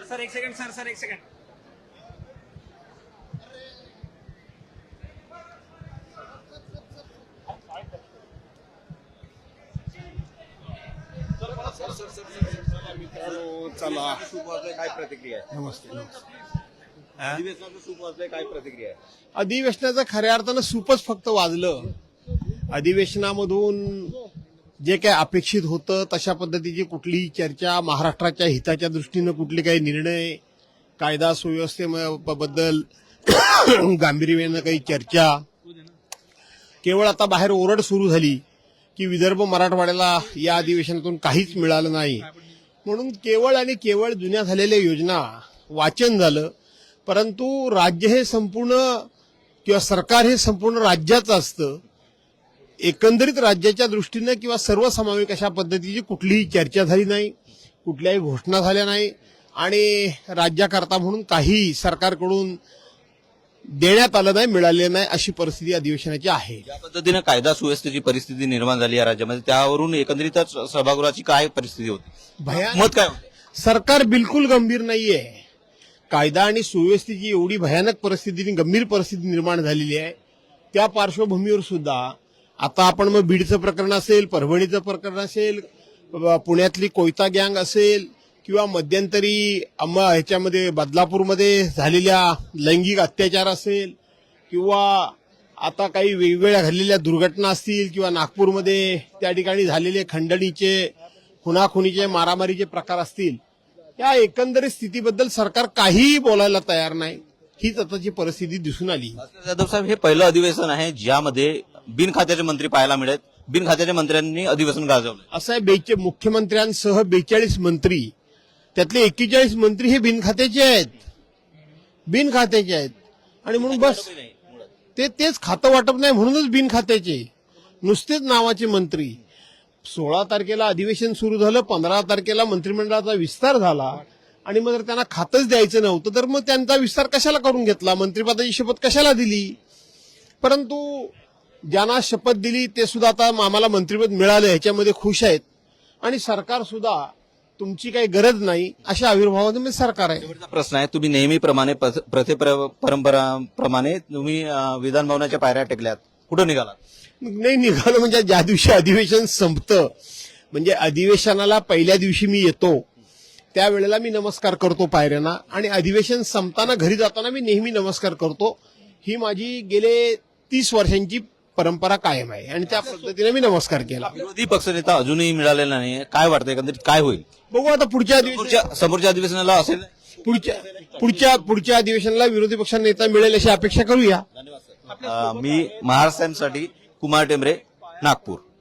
Sir एक second sir एक second चला सूप वाजलंय, काय प्रतिक्रिया आहे? नमस्ते अधिवेशनाचं सूप वाजलंय, काय प्रतिक्रिया आहे? अधिवेशनाचं खऱ्या अर्थानं सूपच फक्त वाजलं. अधिवेशनामधून जे काही अपेक्षित होतं तशा पद्धतीची कुठलीही चर्चा, महाराष्ट्राच्या हिताच्या दृष्टीनं कुठले काही निर्णय, कायदा सुव्यवस्थेबद्दल गांभीर्यानं काही चर्चा, केवळ आता बाहेर ओरड सुरू झाली की विदर्भ मराठवाड्याला या अधिवेशनातून काहीच मिळालं नाही म्हणून केवळ आणि केवळ जुन्या झालेल्या योजना वाचन झालं. परंतु राज्य हे संपूर्ण किंवा सरकार हे संपूर्ण राज्याचं असतं. एकंदरीत राज्याच्या दृष्टीनं किंवा सर्वसमावेशक अशा पद्धतीची कुठलीही चर्चा झाली नाही, कुठल्याही घोषणा झाल्या नाही आणि राज्याकरता म्हणून काही सरकारकडून देण्यात आलं नाही, मिळाले नाही अशी परिस्थिती अधिवेशनाची आहे. ज्या पद्धतीनं कायदा सुव्यवस्थेची परिस्थिती निर्माण झाली या राज्यामध्ये, त्यावरून एकंदरीतच सभागृहाची काय परिस्थिती होती? भयानक मत काय होतं? सरकार बिलकुल गंभीर नाहीये. कायदा आणि सुव्यवस्थेची एवढी भयानक परिस्थिती, गंभीर परिस्थिती निर्माण झालेली आहे. त्या पार्श्वभूमीवर सुद्धा आता आपण मग बीडचं प्रकरण असेल, परभणीचं प्रकरण असेल, पुण्यातली कोयता गँग असेल किंवा मध्यंतरी ह्याच्यामध्ये बदलापूरमध्ये झालेल्या लैंगिक अत्याचार असेल किंवा आता काही वेगवेगळ्या घडलेल्या दुर्घटना असतील किंवा नागपूरमध्ये त्या ठिकाणी झालेले खंडणीचे, खुनाखुनीचे, मारामारीचे प्रकार असतील, या एकंदरीत स्थितीबद्दल सरकार काहीही बोलायला तयार नाही. हीच आताची परिस्थिती दिसून आली. जाधव साहेब, हे पहिलं अधिवेशन आहे ज्यामध्ये बिनखात्याचे मंत्री पाहायला मिळत. बिनखात्याच्या मंत्र्यांनी अधिवेशन गाजवलं. असं आहे, मुख्यमंत्र्यांसह 42 मंत्री, त्यातले 41 मंत्री हे बिनखात्याचे आहेत. आणि म्हणून बस तेच खातं वाटप नाही म्हणूनच बिनखात्याचे, नुसतेच नावाचे मंत्री. 16 तारखेला अधिवेशन सुरू झालं, 15 तारखेला मंत्रिमंडळाचा विस्तार झाला आणि मग जर त्यांना खातंच द्यायचं नव्हतं तर मग त्यांचा विस्तार कशाला करून घेतला, मंत्रिपदाची शपथ कशाला दिली? परंतु ज्यांना शपथ दिली ते सुद्धा आता आम्हाला मंत्रिपद मिळालं ह्याच्यामध्ये खुश आहेत आणि सरकार सुद्धा तुमची काही गरज नाही अशा आविर्भावामध्ये सरकार आहे. शेवटचा प्रश्न आहे, तुम्ही नेहमीप्रमाणे परंपराप्रमाणे तुम्ही विधानभवनाच्या पायऱ्या टेकल्यात, कुठं निघालात? नाही निघालं म्हणजे ज्या दिवशी अधिवेशन संपतं, म्हणजे अधिवेशनाला पहिल्या दिवशी मी येतो त्यावेळेला मी नमस्कार करतो पायऱ्यांना आणि अधिवेशन संपताना घरी जाताना मी नेहमी नमस्कार करतो. ही माझी गेले 30 वर्षांची परंपरा कायम आहे आणि त्या पद्धतीने मी नमस्कार केला. विरोधी पक्षनेता अजूनही मिळालेला नाही, काय वाटतं एकंदरित काय होईल? बघू आता समोरच्या अधिवेशनाला असेल. पुढच्या अधिवेशनाला विरोधी पक्ष नेता मिळेल अशी अपेक्षा करूया. मी महाराष्ट्रासाठी कुमार टेंबरे, नागपूर.